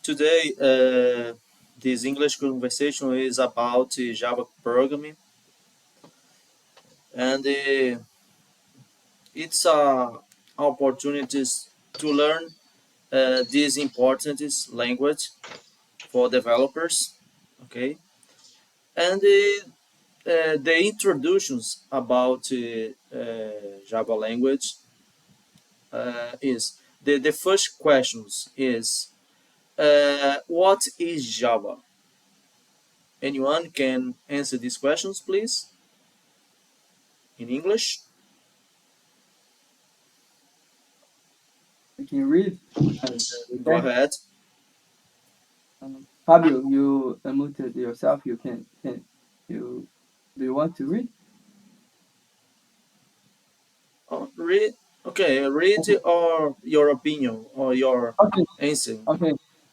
Today, this English conversation is about Java programming, and it's opportunities to learn this important language for developers. Okay, and the introductions about Java language is the first questions is what is Java? Anyone can answer these questions, please, in English. I can read. Go Okay. ahead. Fabio, you unmuted yourself. You can you do you want to read? Read. Okay, read Okay. or your opinion or your Okay. answer. Okay.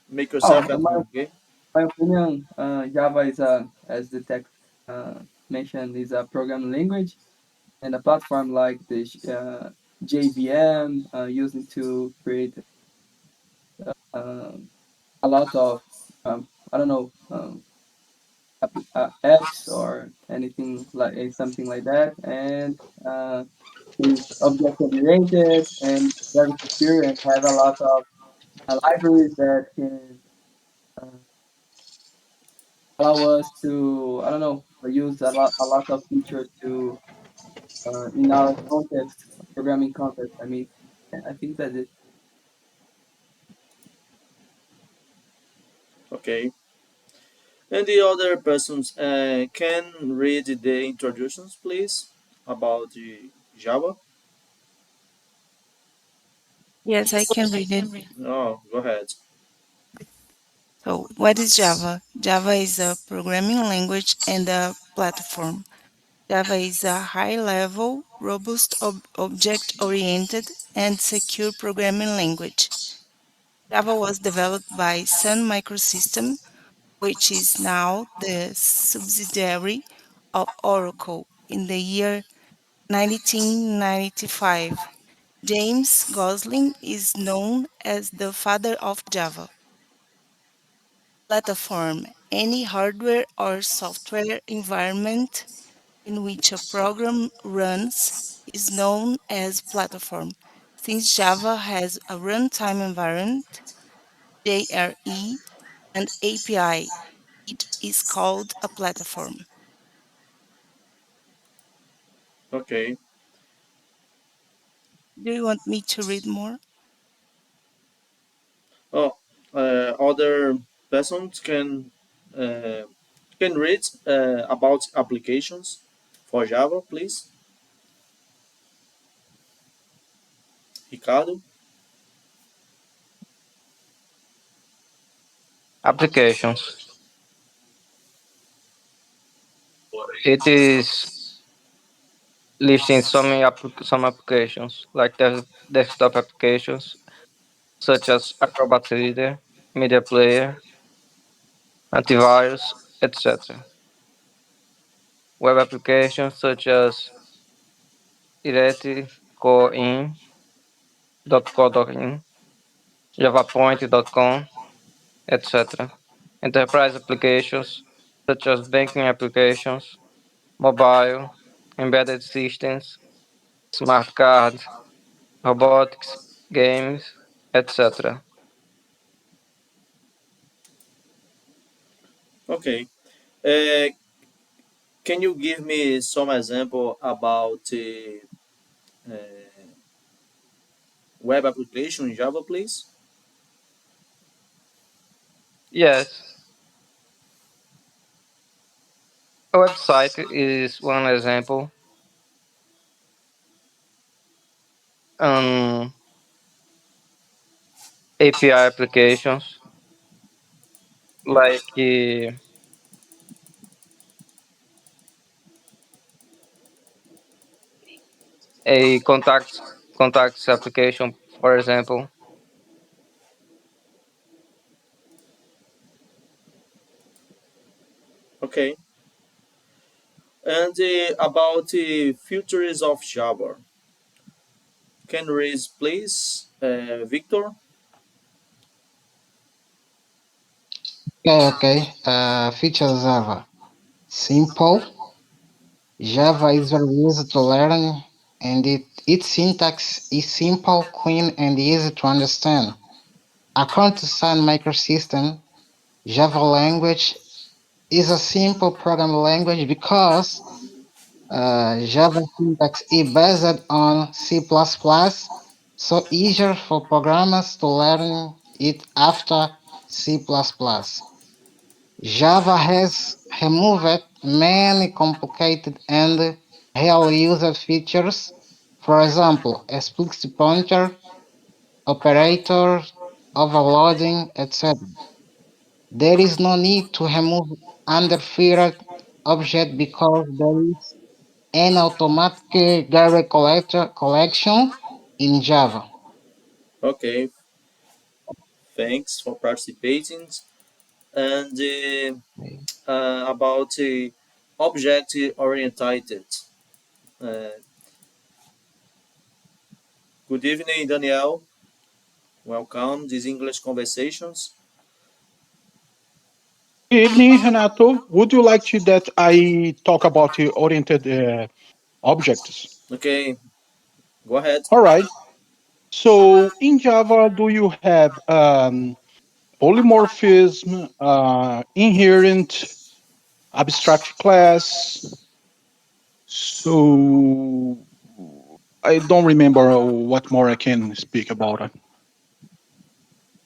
Make Oh, yourself at my, home. Okay. my opinion, Java is as the text mentioned, is a programming language and a platform like the JVM using to create um, a lot of I don't know apps or anything like something like that, and is object oriented and very secure and have a lot of libraries that can uh, allow us to I don't know use a lot of features to in our context, programming context. I mean, I think that it. Okay. And the other persons can read the introductions, please, about the Java. Yes, I can read it. Oh, go ahead. So, what is Java? Java is a programming language and a platform. Java is a high level, robust, object oriented, and secure programming language. Java was developed by Sun Microsystem, which is now the subsidiary of Oracle, in the year 1995. James Gosling is known as the father of Java. Platform: any hardware or software environment in which a program runs is known as platform. Since Java has a runtime environment, JRE, and API, it is called a platform. Okay. Do you want me to read more? Oh, other persons uh, can read about applications for Java, please. Ricardo. Applications. It is listing some applications like desktop applications such as Acrobat Reader, Media Player, antivirus, etc. Web applications such as IRET, CoreIn.co.in, JavaPoint.com, etc. Enterprise applications such as banking applications, mobile, embedded systems, smart cards, robotics, games, etc. Okay. Uh, can you give me some example about web application in Java, please? Yes, a website is one example. Um, API applications like a contacts application, for example. Okay. And about the futures of Java. Can you raise, please, Victor? Okay. Features Java. Simple. Java is very easy to learn, and its syntax is simple, clean, and easy to understand. According to Sun Microsystem, Java language is a simple programming language because Java syntax is based on C++, so easier for programmers to learn it after C++. Java has removed many complicated and rarely used features, for example, explicit pointer, operator, overloading, etc. There is no need to remove undefined object because there is an automatic Gary collection in Java. Okay, thanks for participating. And about object oriented. Uh, Good evening, Daniel. Welcome these English conversations. Good evening, Renato. Would you like to that I talk about the oriented objects? Okay, go ahead. All right. So in Java, do you have polymorphism, inherent, abstract class? So I don't remember what more I can speak about it.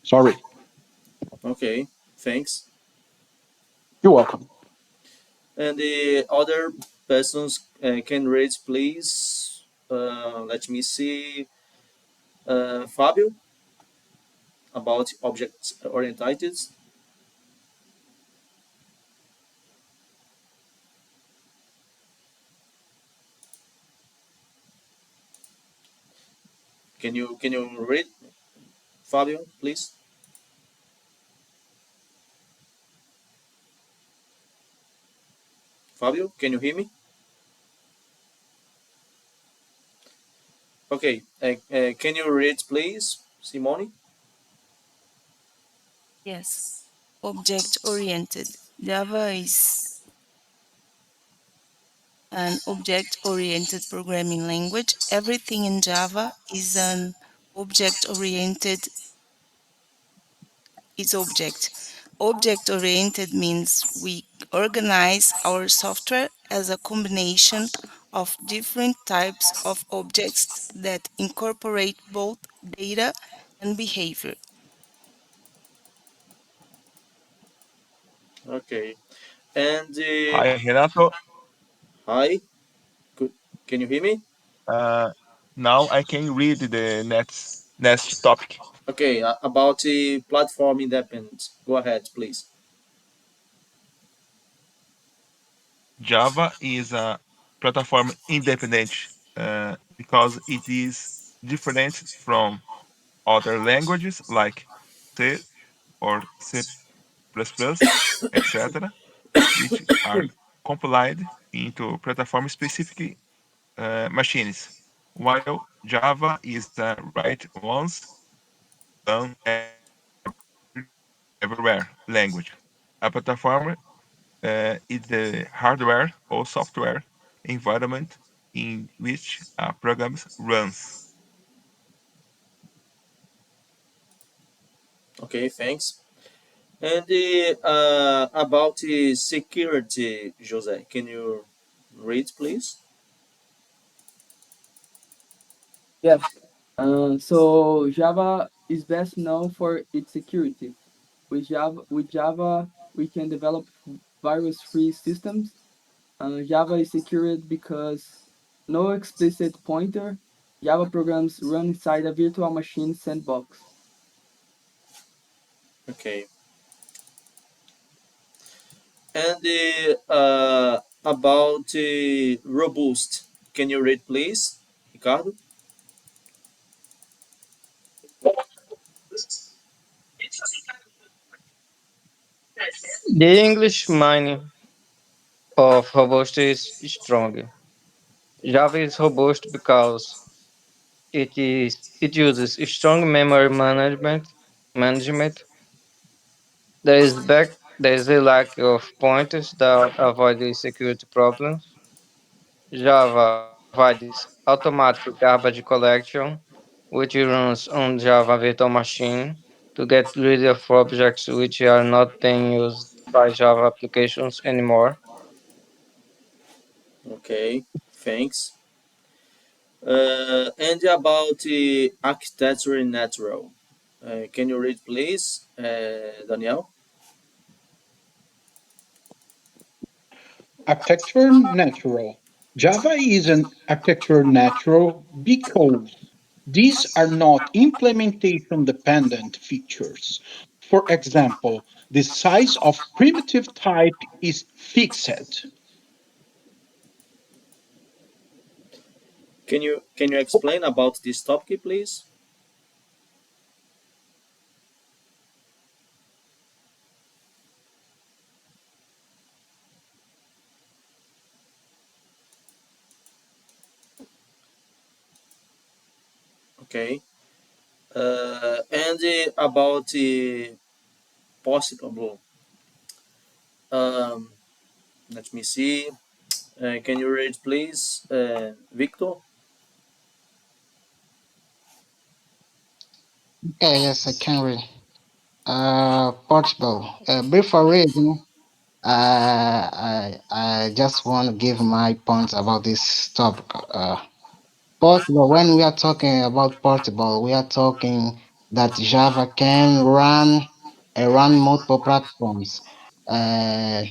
Sorry. Okay, thanks. You're welcome. And the other persons can read, please. Let me see. Fabio, about object oriented. Can you read, Fabio, please? Fabio, can you hear me? Okay, can you read, please, Simone? Yes. Object oriented. Java is an object oriented programming language. Everything in Java is an object oriented is object. Object oriented means we organize our software as a combination of different types of objects that incorporate both data and behavior. Okay. And Hi, Renato. hi, could, can you hear me? Uh, Now I can read the next topic. Okay, about the platform independence. Go ahead, please. Java is a platform independent because it is different from other languages like C or C++, etc., which are compiled into platform-specific machines, while Java is a write once, done everywhere language. A platform is the hardware or software environment in which a program runs. Okay, thanks. And about the security, Jose, can you read, please? Yes. So Java is best known for its security. With Java, we can develop virus-free systems. Java is secured because no explicit pointer. Java programs run inside a virtual machine sandbox. Okay. And about robust, can you read, please, Ricardo? The English meaning of robust is strong. Java is robust because it uses strong memory management. There is There is a lack of pointers that avoid the security problems. Java provides automatic garbage collection, which runs on Java Virtual Machine to get rid of objects which are not being used by Java applications anymore. Okay, thanks. And about the architecture natural. Can you read, please, Daniel? Architecture natural. Java is an architecture natural because these are not implementation dependent features. For example, the size of primitive type is fixed. Can you explain about this topic, please? Okay. And about the possible. Um, Let me see. Can you read, please, Victor? Okay, yes, I can read. Portugal. Before reading, I just want to give my points about this topic. Portable, when we are talking about portable, we are talking that Java can run multiple platforms. Uh,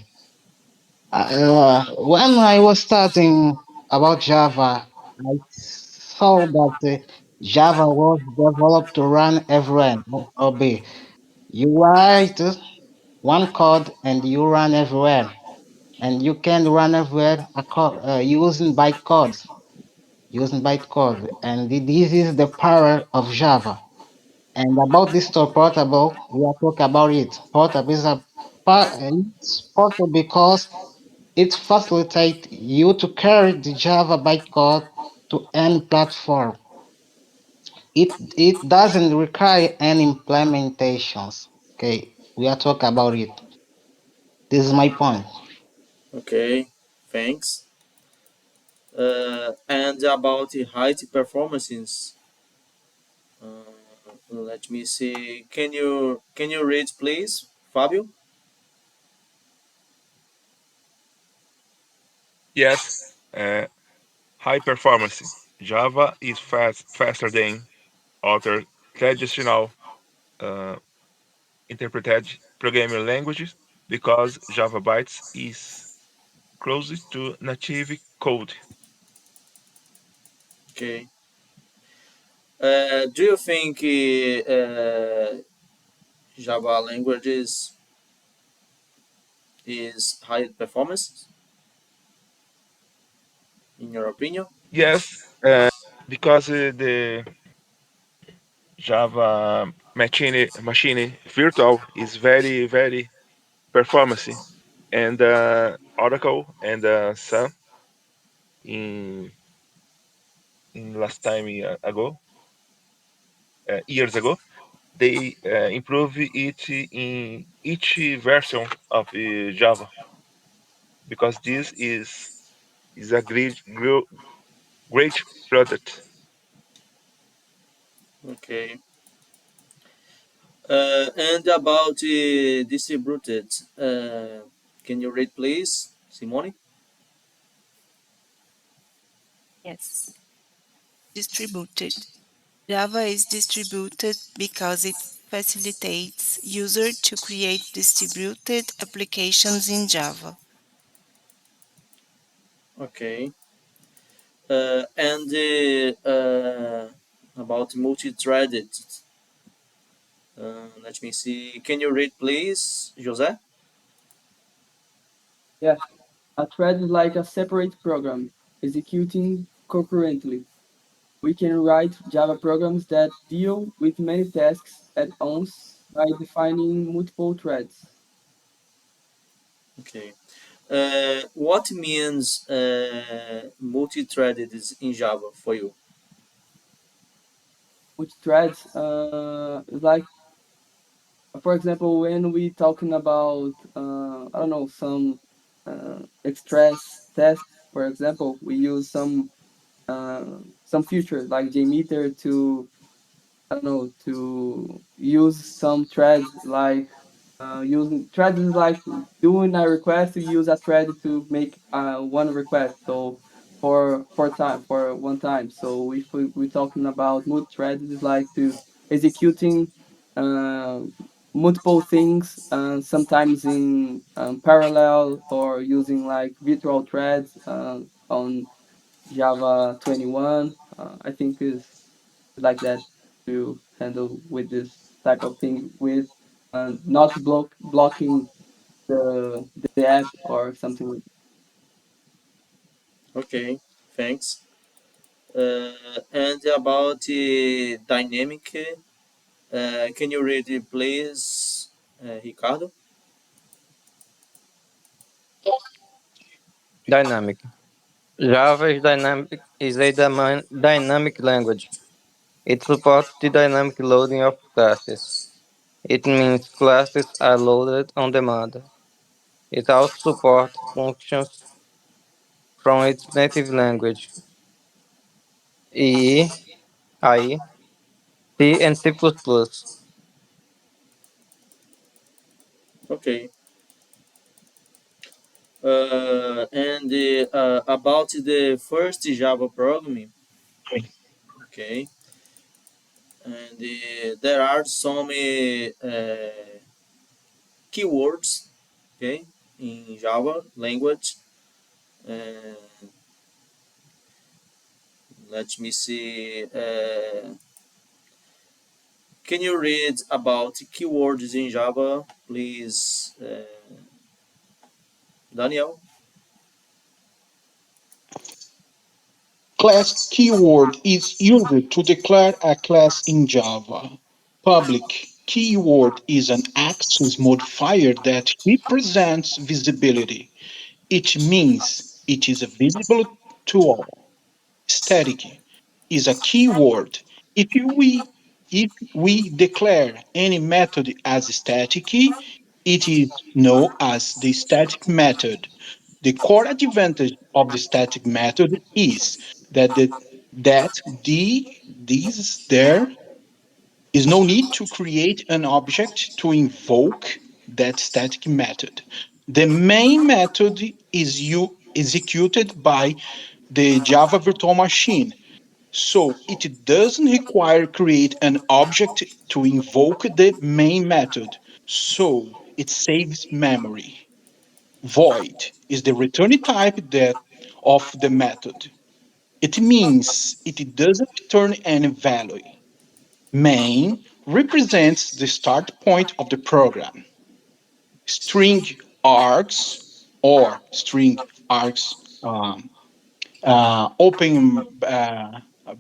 when I was starting about Java, I saw that Java was developed to run everywhere. OB. You write one code and you run everywhere, and you can run everywhere using bytecode and this is the power of Java. And about this store portable, we are talking about it. Portable is it's portable because it facilitates you to carry the Java bytecode to any platform. It doesn't require any implementations. Okay, we are talking about it. This is my point. Okay, thanks. And about the height performances. Let me see. Can you read, please, Fabio? Yes, uh, high performance. Java is faster than other traditional uh, interpreted programming languages because Java Bytes is closest to native code. Okay. Do you think Java languages is high performance in your opinion? Yes, because the Java machine virtual is very performance, and Oracle and Sun in last time years ago, they improve it in each version of Java because this is a great product. Okay. And about distributed, can you read, please, Simone? Yes. Distributed. Java is distributed because it facilitates user to create distributed applications in Java. Okay. And about multi-threaded, let me see. Can you read, please, Jose? Yeah, a thread is like a separate program executing concurrently. We can write Java programs that deal with many tasks at once by defining multiple threads. Okay. What means multi-threaded is in Java for you? Multi threads is like For example, when we talking about I don't know, some express tests, for example, we use some features like JMeter to, I don't know, to use some threads, like using threads is like doing a request to use a thread to make one request. So for one time. So if we're talking about multi threads, it's like to executing uh, multiple things, sometimes in parallel, or using like virtual threads on Java 21. I think is like that to handle with this type of thing with not blocking the app or something like Okay, thanks. And about dynamic, can you read it, please, Ricardo? Dynamic. Java is a dynamic language. It supports the dynamic loading of classes. It means classes are loaded on demand. It also supports functions from its native language, EE, IE, C, and C++. Okay. And about the first Java programming, okay, and there are some keywords, okay, in Java language. Uh, Let me see. Can you read about keywords in Java, please, Daniel? Class keyword is used to declare a class in Java. Public keyword is an access modifier that represents visibility. It means it is visible to all. Static is a keyword. If we declare any method as static, it is known as the static method. The core advantage of the static method is that there is no need to create an object to invoke that static method. The main method is executed by the Java virtual machine, so it doesn't require create an object to invoke the main method. So it saves memory. Void is the return type that of the method. It means it doesn't return any value. Main represents the start point of the program. String args or string args open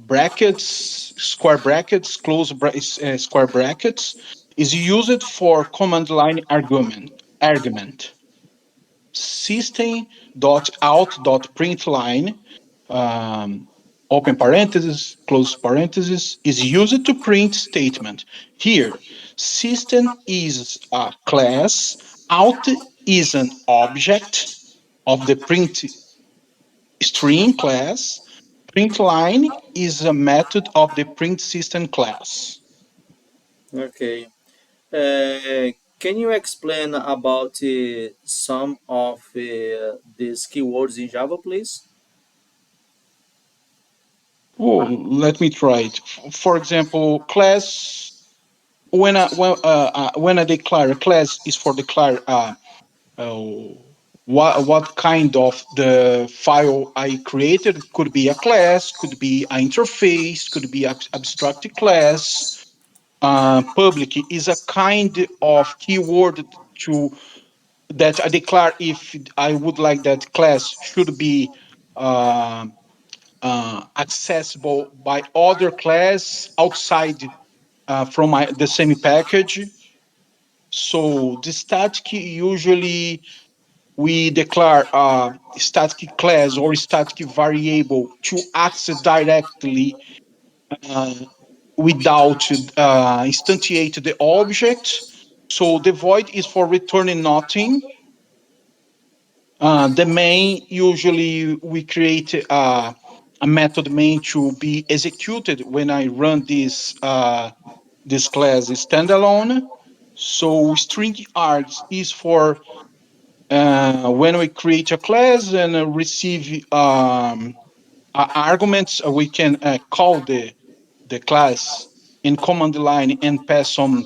brackets, square brackets, square brackets is used for command line argument. System.out.println, um, open parentheses, close parentheses, is used to print statement. Here, system is a class, out is an object of the print string class, println is a method of the print system class. Okay. Can you explain about some of these keywords in Java, please? Oh, let me try it. For example, class. When I declare a class is for declare uh, what kind of the file I created. Could be a class, could be an interface, could be abstract class. Public is a kind of keyword to that I declare if I would like that class should be uh, accessible by other class outside from the same package. So the static usually we declare a static class or static variable to access directly uh, without instantiate the object. So the void is for returning nothing. The main, usually we create a method main to be executed when I run this class standalone. So string args is for when we create a class and receive arguments, we can call the class in command line and pass some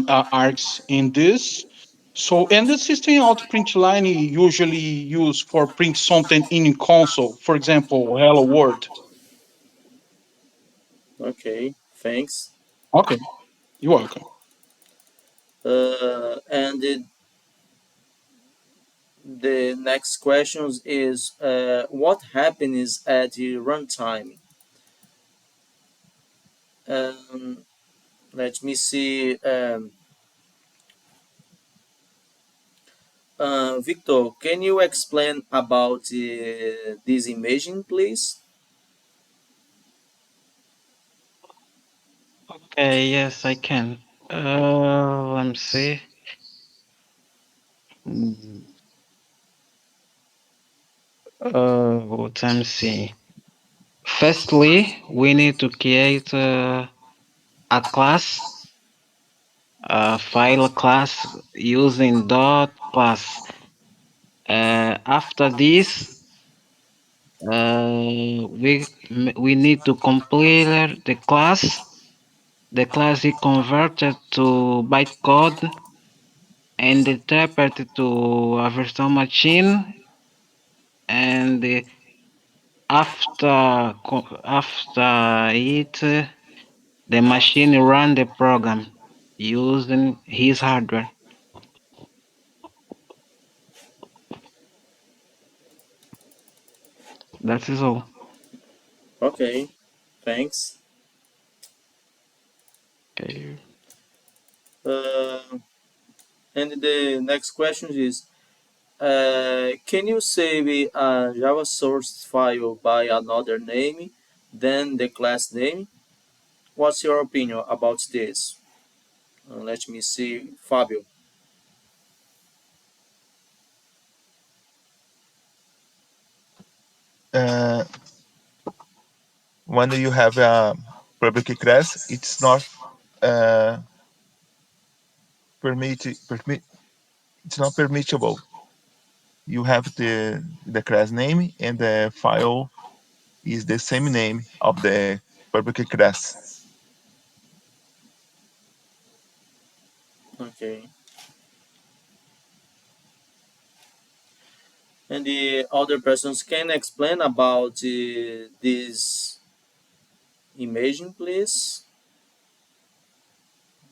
args in this. So, and the system out print line usually used for print something in console. For example, hello world. Okay, thanks. Okay, you're welcome. And the next question is what happens at the runtime? Um, Let me see. Victor, can you explain about this imaging, please? Okay, yes, I can. Let me see. Mm, let me see. Firstly, we need to create a class, a file class using dot class. After this, we need to compile the class. The class is converted to bytecode and interpreted to a virtual machine. And after it, the machine run the program using his hardware. That is all. Okay, thanks. Okay. Uh, and the next question is can you save a Java source file by another name than the class name? What's your opinion about this? Let me see, Fabio. Uh, when you have a public class, it's not uh, it's not permissible. You have the class name and the file is the same name of the public class. Okay. And the other persons can explain about this imaging, please.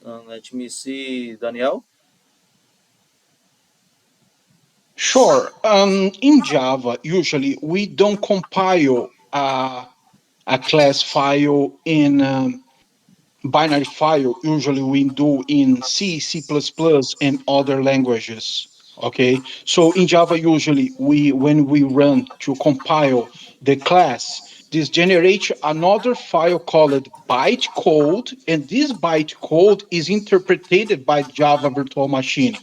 Let me see, Daniel. Sure. In Java, usually we don't compile a class file in binary file. Usually we do in C, C++, and other languages. Okay. So in Java, usually when we run to compile the class, this generates another file called bytecode, and this bytecode is interpreted by Java Virtual Machine.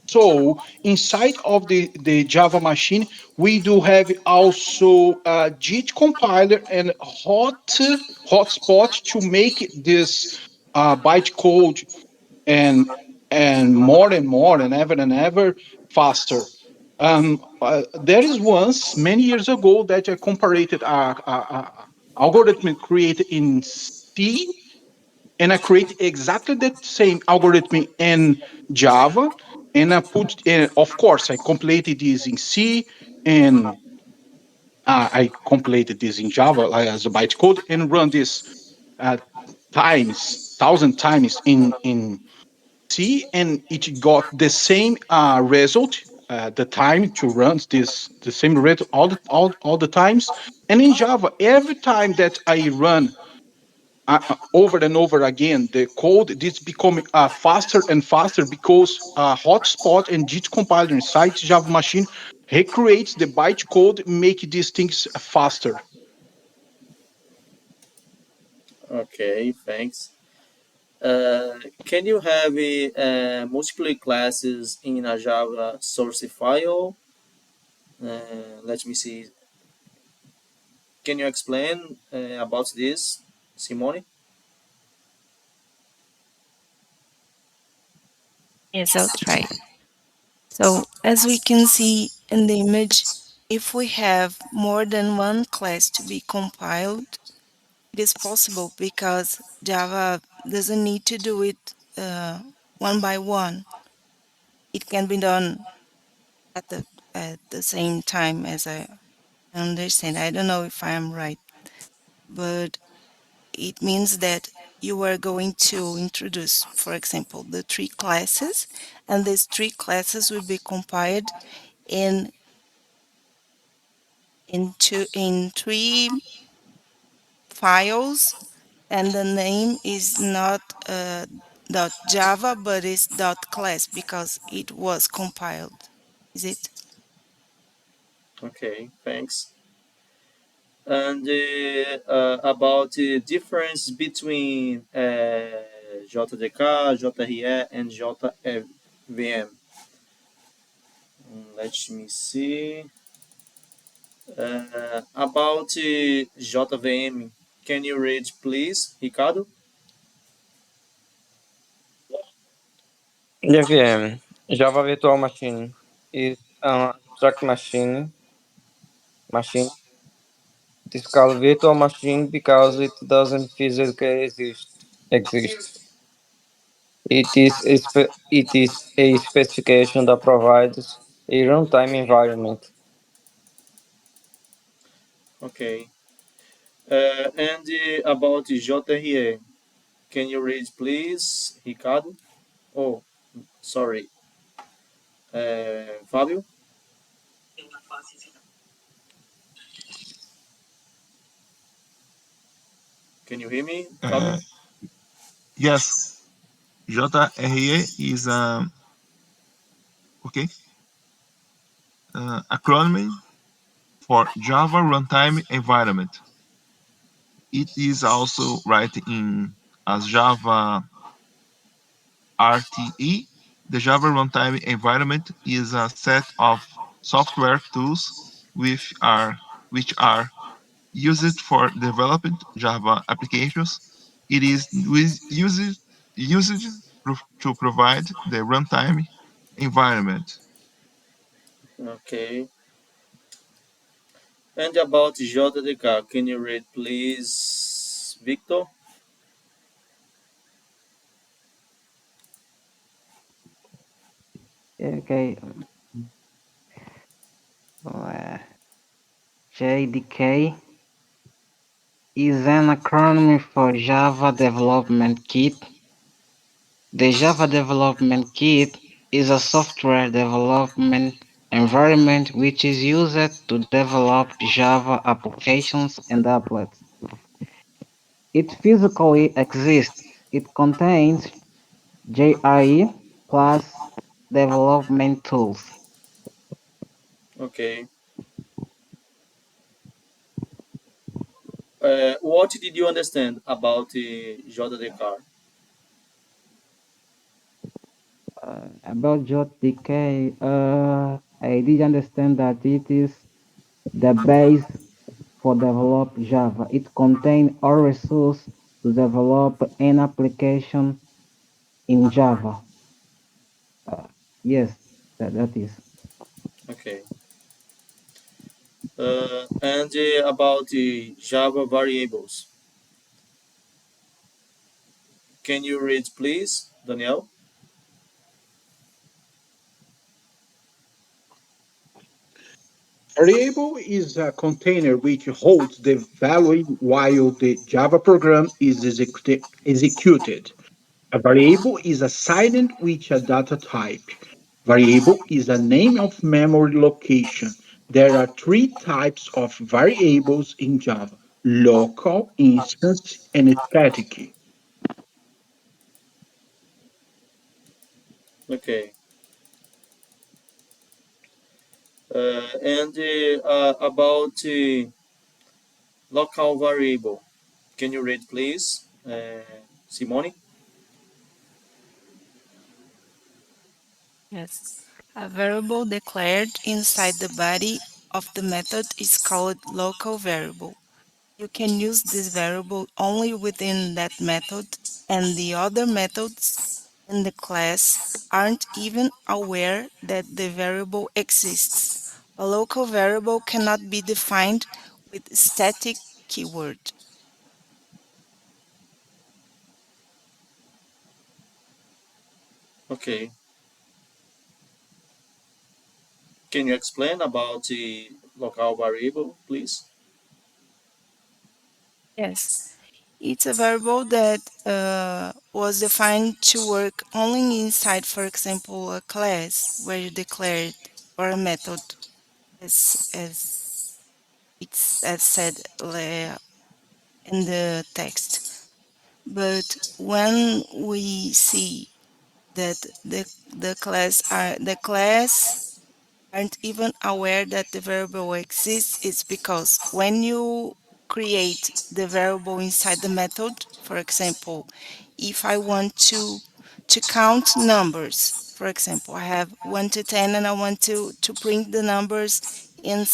So inside of the Java machine, we do have also a JIT compiler and hotspot to make this bytecode and more and ever faster. There is once many years ago that I compared a algorithm created in C, and I create exactly the same algorithm in Java, and I put, of course, I completed this in C, and I completed this in Java like, as a bytecode, and run this uh, times, thousand times in C, and it got the same result. The time to run this the same rate all the times, and in Java, every time that I run over and over again the code, this becoming faster and faster because hotspot and JIT compiler inside Java machine recreates the bytecode, make these things faster. Okay, thanks. Can you have multiple classes in a Java source file? Let me see. Can you explain about this, Simone? Yes, I'll try. So as we can see in the image, if we have more than one class to be compiled, it is possible because Java doesn't need to do it one by one. It can be done at the same time, as I understand. I don't know if I am right, but it means that you are going to introduce, for example, the three classes, and these three classes will be compiled in in three files, and the name is not .java, but is .class because it was compiled. Is it? Okay, thanks. And about the difference between JDK, JRE, and JVM. Let me see. About JVM, can you read, please, Ricardo? JVM, Java Virtual Machine, is an abstract machine. It is called virtual machine because it doesn't physically exist. It is a specification that provides a runtime environment. Okay. And about JRE, can you read, please, Ricardo? Oh, sorry. Fábio, can you hear me, Fábio? Uh, yes, JRE is okay acronym for Java Runtime Environment. It is also written in as Java RTE. The Java Runtime Environment is a set of software tools which are used for developing Java applications. It is used to provide the runtime environment. Okay. And about JDK, can you read, please, Victor? Okay, uh, JDK is an acronym for Java Development Kit. The Java Development Kit is a software development environment which is used to develop Java applications and applets. It physically exists. It contains JIE plus development tools. Okay. What did you understand about JDK? About JDK, I did understand that it is the base for develop Java. It contains all resources to develop an application in Java. Uh, yes, that is. Okay. And about Java variables, can you read, please, Daniel? Variable is a container which holds the value while the Java program is executed. A variable is assigned with a data type. Variable is a name of memory location. There are three types of variables in Java: local, instance, and static. Okay. And about local variable, can you read, please, Simone? Yes. A variable declared inside the body of the method is called local variable. You can use this variable only within that method, and the other methods in the class aren't even aware that the variable exists. A local variable cannot be defined with static keyword. Okay. Can you explain about the local variable, please? Yes, it's a variable that was defined to work only inside, for example, a class where you declared or a method, as it's as said in the text. But when we see that the class aren't even aware that the variable exists, it's because when you create the variable inside the method, for example, if I want to count numbers, for example, I have 1 to 10 and I want to print the numbers in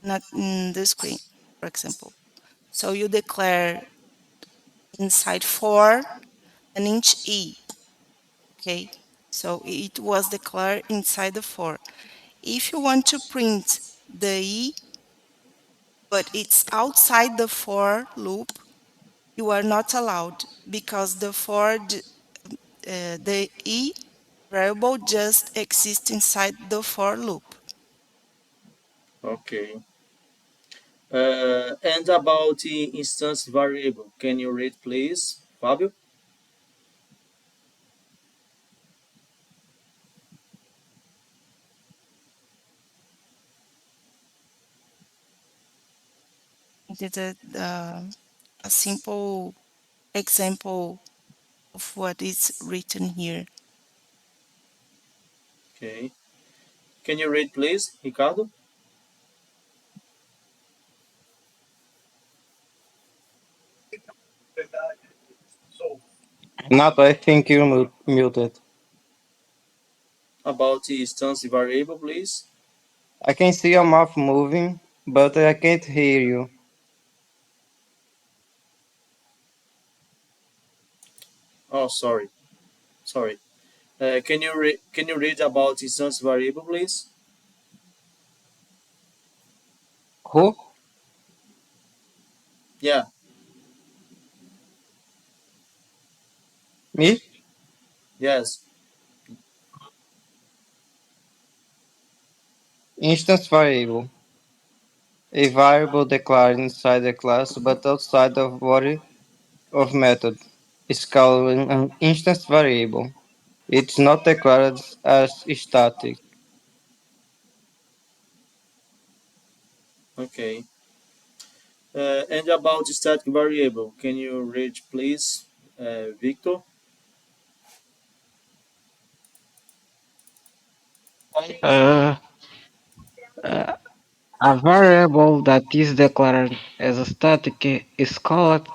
not in the screen, for example. So you declare inside for an inch E, okay? So it was declared inside the for. If you want to print the E, but it's outside the for loop, you are not allowed because the E variable just exists inside the for loop. Okay. And about the instance variable, can you read, please, Fabio? It is a simple example of what is written here. Okay. Can you read, please, Ricardo? Not, I think you're muted. About the instance variable, please. I can see your mouth moving, but I can't hear you. Oh, sorry. Sorry. Can you read about instance variable, please? Who? Yeah. Me? Yes. Instance variable. A variable declared inside the class but outside of body of method is called an instance variable. It's not declared as static. Okay. And about static variable, can you read, please, Victor? Uh, uh, a variable that is declared as a static is called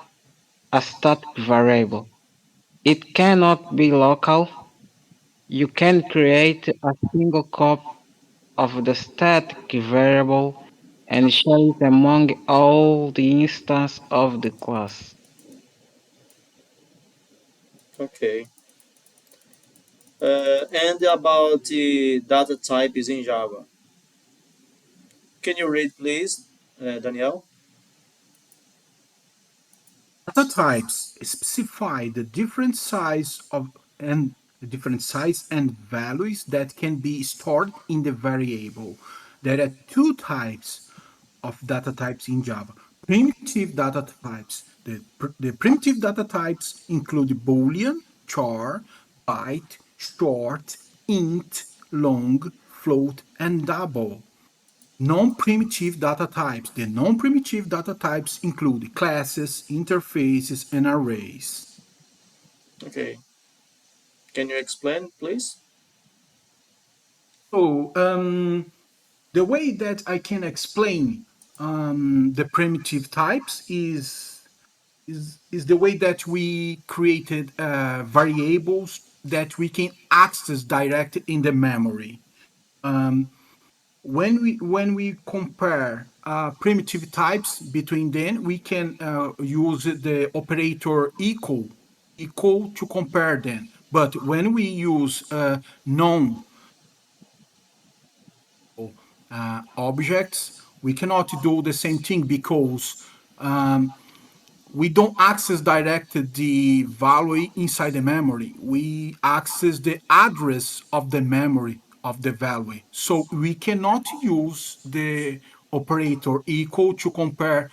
a static variable. It cannot be local. You can create a single copy of the static variable and share it among all the instances of the class. Okay. And about the data types in Java, can you read, please, Daniel? Data types specify the different size of and different size and values that can be stored in the variable. There are two types of data types in Java. Primitive data types. The primitive data types include Boolean, char, byte, short, int, long, float, and double. Non-primitive data types. The non-primitive data types include classes, interfaces, and arrays. Okay. Can you explain, please? So, the way that I can explain the primitive types is the way that we created variables that we can access direct in the memory. Um, when we compare primitive types between them, we can use the operator equal to compare them. But when we use non objects, we cannot do the same thing because um, we don't access direct the value inside the memory. We access the address of the memory of the value. So we cannot use the operator equal to compare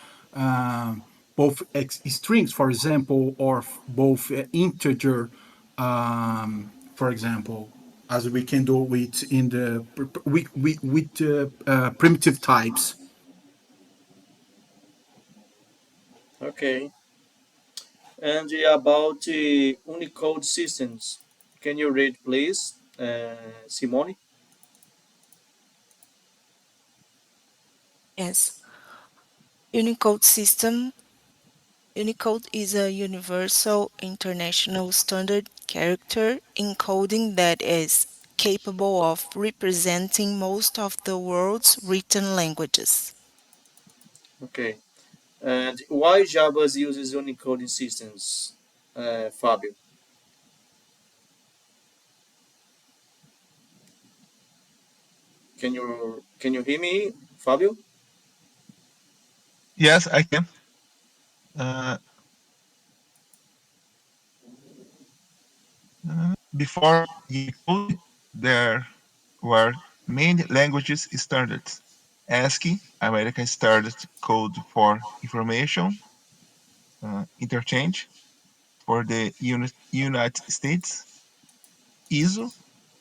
both strings, for example, or both integer, for example, as we can do with in the with primitive types. Okay. And about Unicode systems, can you read, please, Simone? Yes. Unicode system. Unicode is a universal international standard character encoding that is capable of representing most of the world's written languages. Okay. And why Java uses Unicode systems, Fabio? Can you hear me, Fabio? Yes, I can. Uh, Before Unicode, there were many languages standards. ASCII, American Standard Code for Information Interchange for the United States, ISO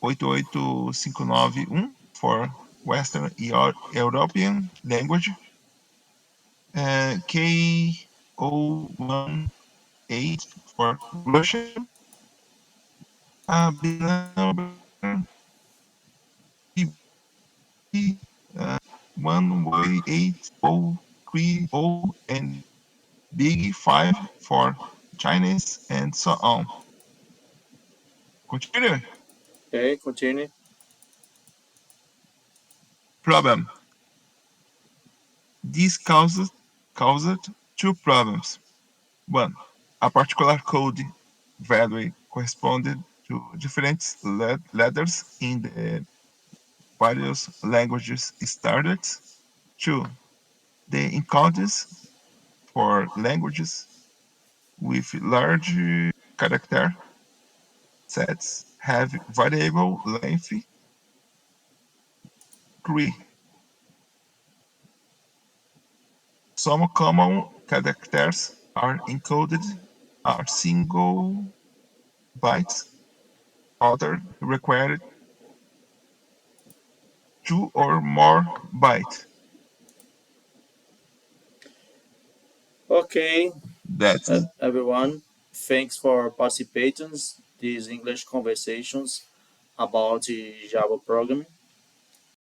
88591 for Western European language, K018 for Russian, big number BB 18030 and Big 5 for Chinese and so on. Continue. Okay, continue. Problem. This caused two problems. One, a particular code value corresponded to different letters in the various languages standards. Two, the encodes for languages with large character sets have variable length. Three, some common characters are encoded are single bytes, others require two or more bytes. Okay, That's it. everyone. Thanks for participating these English conversations about the Java programming.